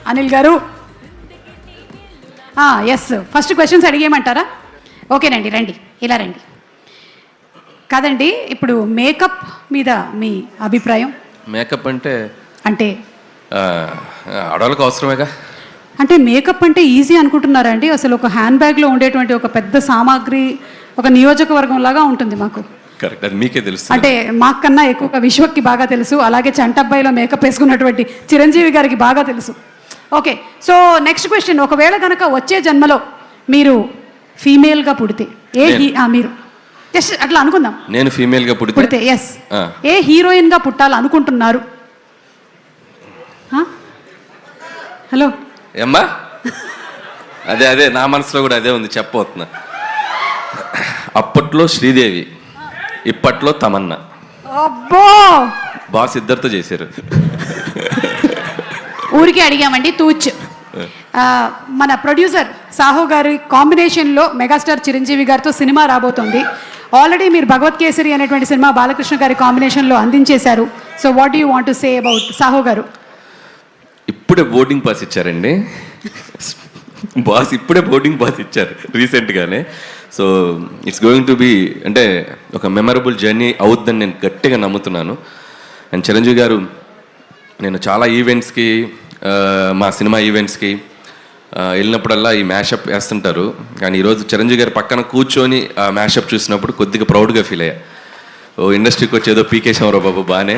అనిల్ గారు. Yes, first questions అడిగేయమంటారా? ఓకేనండి, రండి, ఇలా రండి. కాదండి, ఇప్పుడు మేకప్ మీద మీ అభిప్రాయం? మేకప్ అంటే అంటే ఆడవాళ్ళకి అవసరమేగా. అంటే మేకప్ అంటే ఈజీ అనుకుంటున్నారా అండి? అసలు ఒక హ్యాండ్ బ్యాగ్లో ఉండేటువంటి ఒక పెద్ద సామాగ్రి ఒక నియోజకవర్గం లాగా ఉంటుంది మాకు. కరెక్ట్, అది మీకే తెలుసు. అంటే మాకన్నా ఎక్కువగా విశ్వక్కి బాగా తెలుసు, అలాగే చంటబ్బాయిలో మేకప్ వేసుకున్నటువంటి చిరంజీవి గారికి బాగా తెలుసు. ఓకే, సో నెక్స్ట్ క్వశ్చన్, ఒకవేళ కనుక వచ్చే జన్మలో మీరు ఫీమేల్గా పుడితే మీరు జస్ట్ అట్లా అనుకుందాం, నేను ఫీమేల్గా పుడితే ఎస్, ఏ హీరోయిన్గా పుట్టాలనుకుంటున్నారు? హలో ఏమ్మా, అదే నా మనసులో కూడా అదే ఉంది, చెప్పబోతున్నా. అప్పట్లో శ్రీదేవి, ఇప్పట్లో తమన్నా. అబ్బో, బాస్ ఇద్దరితో చేశారు. ఊరికే అడిగామండి, తూచ్. మన ప్రొడ్యూసర్ సాహు గారి కాంబినేషన్లో మెగాస్టార్ చిరంజీవి గారితో సినిమా రాబోతోంది. ఆల్రెడీ మీరు భగవత్ కేసరి అనేటువంటి సినిమా బాలకృష్ణ గారి కాంబినేషన్లో అందించేశారు. So what do you want to say about Sahu గారు? ఇప్పుడే బోర్డింగ్ పాస్ ఇచ్చారండి బాస్, ఇప్పుడే బోర్డింగ్ పాస్ ఇచ్చారు రీసెంట్గానే. So it's going to be అంటే ఒక మెమరబుల్ జర్నీ అవుతుందని నేను గట్టిగా నమ్ముతున్నాను. అండ్ చిరంజీవి గారు, నేను చాలా ఈవెంట్స్కి, మా సినిమా ఈవెంట్స్కి వెళ్ళినప్పుడల్లా ఈ మ్యాషప్ వేస్తుంటారు. కానీ ఈరోజు చిరంజీవి గారు పక్కన కూర్చొని ఆ మ్యాషప్ చూసినప్పుడు కొద్దిగా ప్రౌడ్గా ఫీల్ అయ్యా. ఓ ఇండస్ట్రీకి వచ్చేదో పీకేశామరా బాబు బాగానే.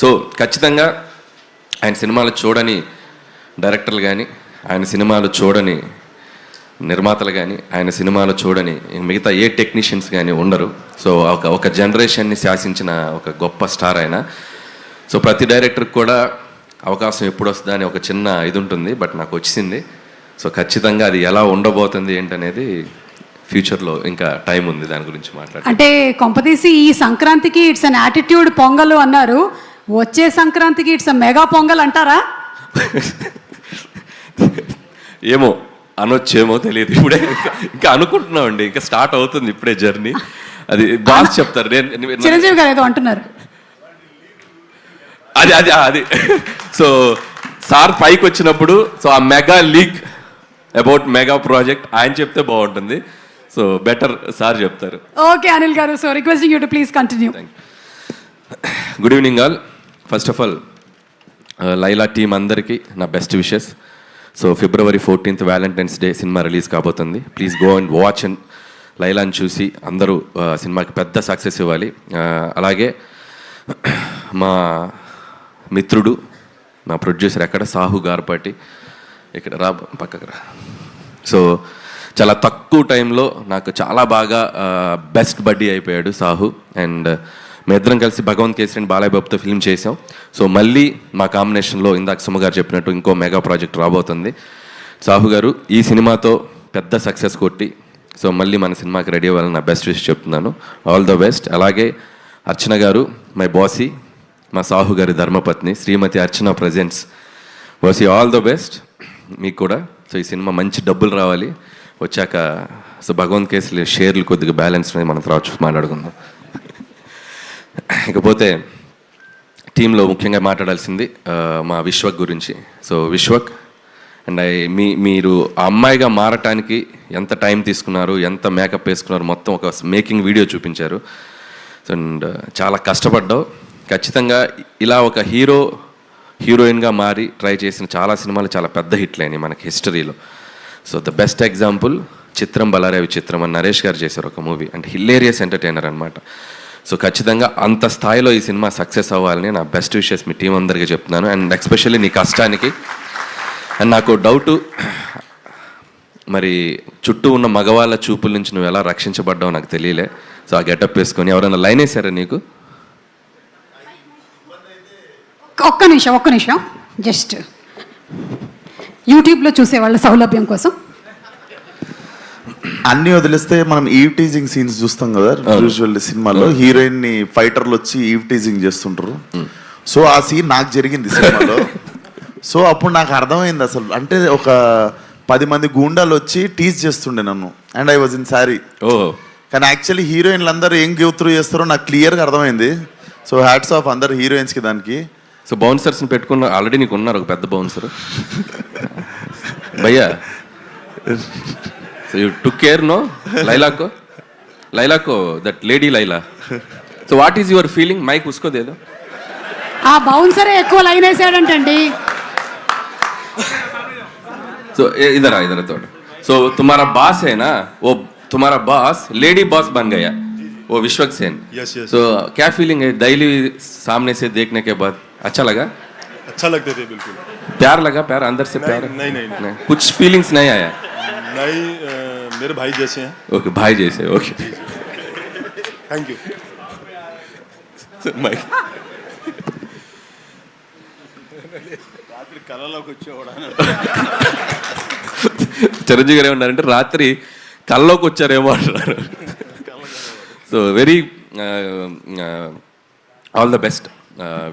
సో ఖచ్చితంగా ఆయన సినిమాలు చూడని డైరెక్టర్లు కానీ, ఆయన సినిమాలు చూడని నిర్మాతలు కానీ, ఆయన సినిమాలు చూడని మిగతా ఏ టెక్నీషియన్స్ కానీ ఉండరు. సో ఒక జనరేషన్ని శాసించిన ఒక గొప్ప స్టార్ ఆయన. సో ప్రతి డైరెక్టర్కి కూడా అవకాశం ఎప్పుడు వస్తుందా అని ఒక చిన్న ఇది ఉంటుంది, బట్ నాకు వచ్చింది. సో ఖచ్చితంగా అది ఎలా ఉండబోతుంది ఏంటనేది ఫ్యూచర్లో ఇంకా టైం ఉంది దాని గురించి మాట్లాడాలి. అంటే కొంపదీసి ఈ సంక్రాంతికి ఇట్స్ అన్ యాటిట్యూడ్ పొంగల్ అన్నారు, వచ్చే సంక్రాంతికి ఇట్స్ అ మెగా పొంగల్ అంటారా? ఏమో అనొచ్చేమో తెలియదు, ఇప్పుడే ఇంకా అనుకుంటున్నామండి, ఇంకా స్టార్ట్ అవుతుంది ఇప్పుడే జర్నీ. అది బాస్ చెప్తారు. చిరంజీవి గారు ఏదో అంటున్నారు, అది సో సార్ పైకి వచ్చినప్పుడు సో ఆ mega leak about mega project ఆయన చెప్తే బాగుంటుంది. సో బెటర్ సార్ చెప్తారు. ఓకే అనిల్ గారు, so requesting you to please continue. Good evening all. First of all Laila team అందరికీ నా best wishes. So February 14th Valentine's Day cinema release కాబోతుంది. Please go and watch and లైలాని చూసి అందరూ సినిమాకి పెద్ద సక్సెస్ ఇవ్వాలి. అలాగే మా మిత్రుడు, మా ప్రొడ్యూసర్ ఎక్కడ, సాహు గార్పాటి, ఇక్కడ రా పక్కకు రా. సో చాలా తక్కువ టైంలో నాకు చాలా బాగా బెస్ట్ బడ్డీ అయిపోయాడు సాహు. అండ్ మేము ఇద్దరం కలిసి భగవంత్ కేసరి అండ్ బాలయ్య బాబుతో ఫిల్మ్ చేసాం. సో మళ్ళీ మా కాంబినేషన్లో ఇందాక సుమ గారు చెప్పినట్టు ఇంకో మెగా ప్రాజెక్ట్ రాబోతుంది. సాహు గారు ఈ సినిమాతో పెద్ద సక్సెస్ కొట్టి సో మళ్ళీ మన సినిమాకి రెడీ అవ్వాలని నా బెస్ట్ విష్ చెప్తున్నాను. All the best. అలాగే అర్చన గారు, మై బాసీ, మా సాహు గారి ధర్మపత్ని Srimathi Archana presents. Bossy, all the best మీకు కూడా. సో ఈ సినిమా మంచి డబ్బులు రావాలి. వచ్చాక సో భగవంత్ కేసులు షేర్లు కొద్దిగా బ్యాలెన్స్ అనేది మనం తర్వాత మాట్లాడుకుందాం. ఇకపోతే టీంలో ముఖ్యంగా మాట్లాడాల్సింది మా విశ్వక్ గురించి. సో విశ్వక్ అండ్ మీరు ఆ అమ్మాయిగా మారటానికి ఎంత టైం తీసుకున్నారు, ఎంత మేకప్ వేసుకున్నారు, మొత్తం ఒక మేకింగ్ వీడియో చూపించారు. అండ్ చాలా కష్టపడ్డావు. ఖచ్చితంగా ఇలా ఒక హీరోయిన్గా మారి ట్రై చేసిన చాలా సినిమాలు చాలా పెద్ద హిట్లు అయినాయి మనకి హిస్టరీలో. సో ద బెస్ట్ ఎగ్జాంపుల్ చిత్రం బలారే విచిత్రం అని నరేష్ గారు చేశారు ఒక మూవీ. అంటే హిలేరియస్ ఎంటర్టైనర్ అనమాట. సో ఖచ్చితంగా అంత స్థాయిలో ఈ సినిమా సక్సెస్ అవ్వాలని నా బెస్ట్ విషెస్ మీ టీం అందరికీ చెప్తున్నాను. అండ్ ఎస్పెషల్లీ నీ కష్టానికి. అండ్ నాకు డౌటు, మరి చుట్టూ ఉన్న మగవాళ్ళ చూపుల నుంచి నువ్వు ఎలా రక్షించబడ్డావు నాకు తెలియలే. సో ఆ గెటప్ వేసుకొని ఎవరైనా లైన్ వేసారా నీకు? ఒక్క నిమిషం జస్ట్ యూట్యూబ్లో చూసే వాళ్ళ సౌలభ్యం కోసం అన్ని వదిలేస్తే మనం ఈవ్ టీజింగ్ సీన్స్ చూస్తాం కదా యూజువల్లీ సినిమాలో. హీరోయిన్ ని ఫైటర్లు వచ్చి ఈవ్ టీజింగ్ చేస్తుంటారు. సో ఆ సీన్ నాకు జరిగింది సినిమాలో. సో అప్పుడు నాకు అర్థమైంది అసలు, అంటే ఒక 10 మంది గూండాలు వచ్చి టీజ్ చేస్తుండే నన్ను. And I was in sari. కానీ యాక్చువల్లీ హీరోయిన్లు అందరూ ఏం గివ్ త్రూ చేస్తారో నాకు క్లియర్గా అర్థమైంది. సో హ్యాట్స్ ఆఫ్ అందరు హీరోయిన్స్కి దానికి. సో బౌన్సర్స్ని పెట్టుకున్న ఆల్రెడీ నీకు ఉన్నారు ఒక పెద్ద బౌన్సర్ భయ్యా. సో యూ టుక్ కేర్ నో లైలాకో that lady Laila. So what is your feeling? Mike ఉసుకోదేదో. ఆ బౌన్సరే ఎక్కువ లైన్ వేసాడంటండి. సో इधर थोड़ा. सो तुम्हारा बॉस है ना, वो तुम्हारा बॉस लेडी बॉस बन गया, वो विश्वक सेन. यस. सो क्या फीलिंग है डेली सामने से देखने के बाद? अच्छा लगा? अच्छा लगते थे बिल्कुल. प्यार लगा? प्यार अंदर से प्यार? नहीं. कुछ फीलिंग्स नहीं आया? नहीं, मेरे भाई जैसे हैं. ओके, भाई जैसे. Okay, thank you. మైక్ కళలోకి వచ్చేవాడు. చిరంజీవి గారు ఏమన్నారంటే రాత్రి కల్లోకి వచ్చారేమో అంటున్నారు. So very all the best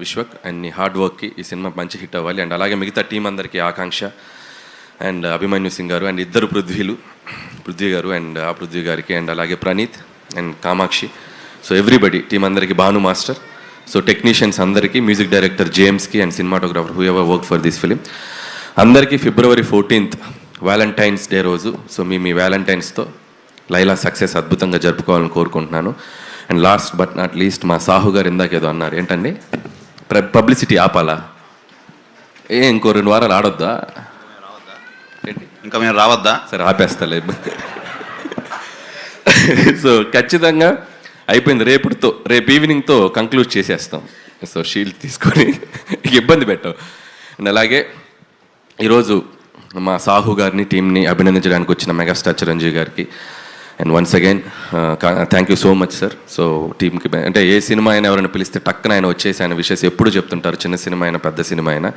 Vishwak and నీ హార్డ్ వర్క్కి ఈ సినిమా మంచి హిట్ అవ్వాలి. అండ్ అలాగే మిగతా టీం అందరికీ ఆకాంక్ష అండ్ అభిమన్యు సింగ్ గారు అండ్ ఇద్దరు పృథ్వీ గారు అండ్ ఆ పృథ్వీ గారికి అండ్ అలాగే Praneeth and Kamakshi. So everybody team అందరికీ, భాను మాస్టర్, సో టెక్నీషియన్స్ అందరికీ, మ్యూజిక్ డైరెక్టర్ జేమ్స్కి and cinematographer who ever work for this film అందరికీ February 14th వ్యాలంటైన్స్ డే రోజు. సో మీ వ్యాలంటైన్స్తో లైలా సక్సెస్ అద్భుతంగా జరుపుకోవాలని కోరుకుంటున్నాను. And last but not least మా సాహు గారు ఇందాక ఏదో అన్నారు, ఏంటండి పబ్లిసిటీ ఆపాలా? ఇంకో 2 వారాలు ఆడొద్దా? ఏంటి ఇంకా మేము రావద్దా? సరే ఆపేస్తలే. సో ఖచ్చితంగా అయిపోయింది. రేపు ఈవినింగ్తో కంక్లూడ్ చేసేస్తాం. సో షీల్డ్ తీసుకొని ఇబ్బంది పెట్టాం. అండ్ అలాగే ఈరోజు మా సాహు గారిని, టీంని అభినందించడానికి వచ్చిన మెగాస్టార్ చిరంజీవి గారికి and once again thank you so much sir. So టీంకి అంటే ఏ సినిమా అయినా ఎవరైనా పిలిస్తే టక్కన ఆయన వచ్చేసి ఆయన విషయస్ ఎప్పుడు చెప్తుంటారు, చిన్న సినిమా అయినా పెద్ద సినిమా అయినా.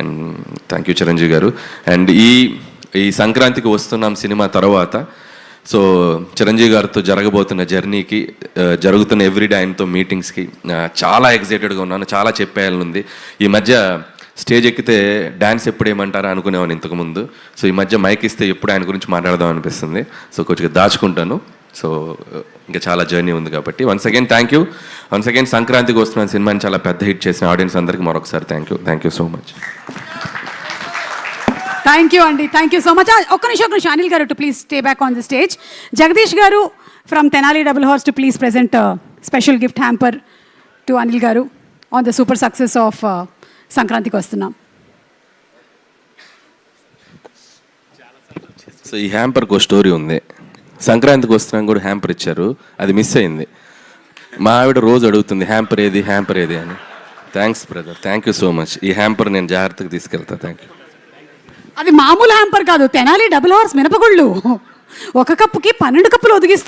అండ్ థ్యాంక్ యూ చిరంజీవి గారు. అండ్ ఈ సంక్రాంతికి వస్తున్నాం సినిమా తర్వాత సో చిరంజీవి గారితో జరగబోతున్న జర్నీకి, జరుగుతున్న ఎవ్రీడే ఆయనతో మీటింగ్స్కి చాలా ఎక్సైటెడ్గా ఉన్నాను. చాలా చెప్పేయాలని ఉంది. ఈ మధ్య స్టేజ్ ఎక్కితే డ్యాన్స్ ఎప్పుడు ఏమంటారా అనుకునేవాను ఇంతకుముందు. సో ఈ మధ్య మైక్ ఇస్తే ఎప్పుడు ఆయన గురించి మాట్లాడదాం అనిపిస్తుంది. సో కొంచెం దాచుకుంటాను. సో ఇంకా చాలా జర్నీ ఉంది కాబట్టి once again thank you. Once again సంక్రాంతికి వస్తున్న సినిమాని చాలా పెద్ద హిట్ చేసిన ఆడియన్స్ అందరికీ మరొకసారి thank you so much. Thank you అండి, థ్యాంక్ యూ సో మచ్. ఒక్క నిమిషం అనిల్ గారు to please stay back on the stage. Jagadeesh గారు from Tenali Double Horse to please present special gift hamper to Anil గారు on the super success of Sankranthiki Vasthunnam. So ఈ హ్యాంపర్కి ఒక story ఉంది. సంక్రాంతికి వస్తున్నాం కూడా హ్యాంపర్ ఇచ్చారు, అది మిస్ అయింది. మా ఆవిడ రోజు అడుగుతుంది హ్యాంపర్ ఏది అని. Thanks brother, thank you so much. ఈ హ్యాంపర్ నేను జాగ్రత్తగా తీసుకెళ్తా. Thank you. అది మామూలు హ్యాంపర్ కాదు, తెనాలి డబుల్ హార్స్ మినపగుళ్ళు. ఒక కప్పుకి 12 కప్పులు ఒదిగిస్తుంది.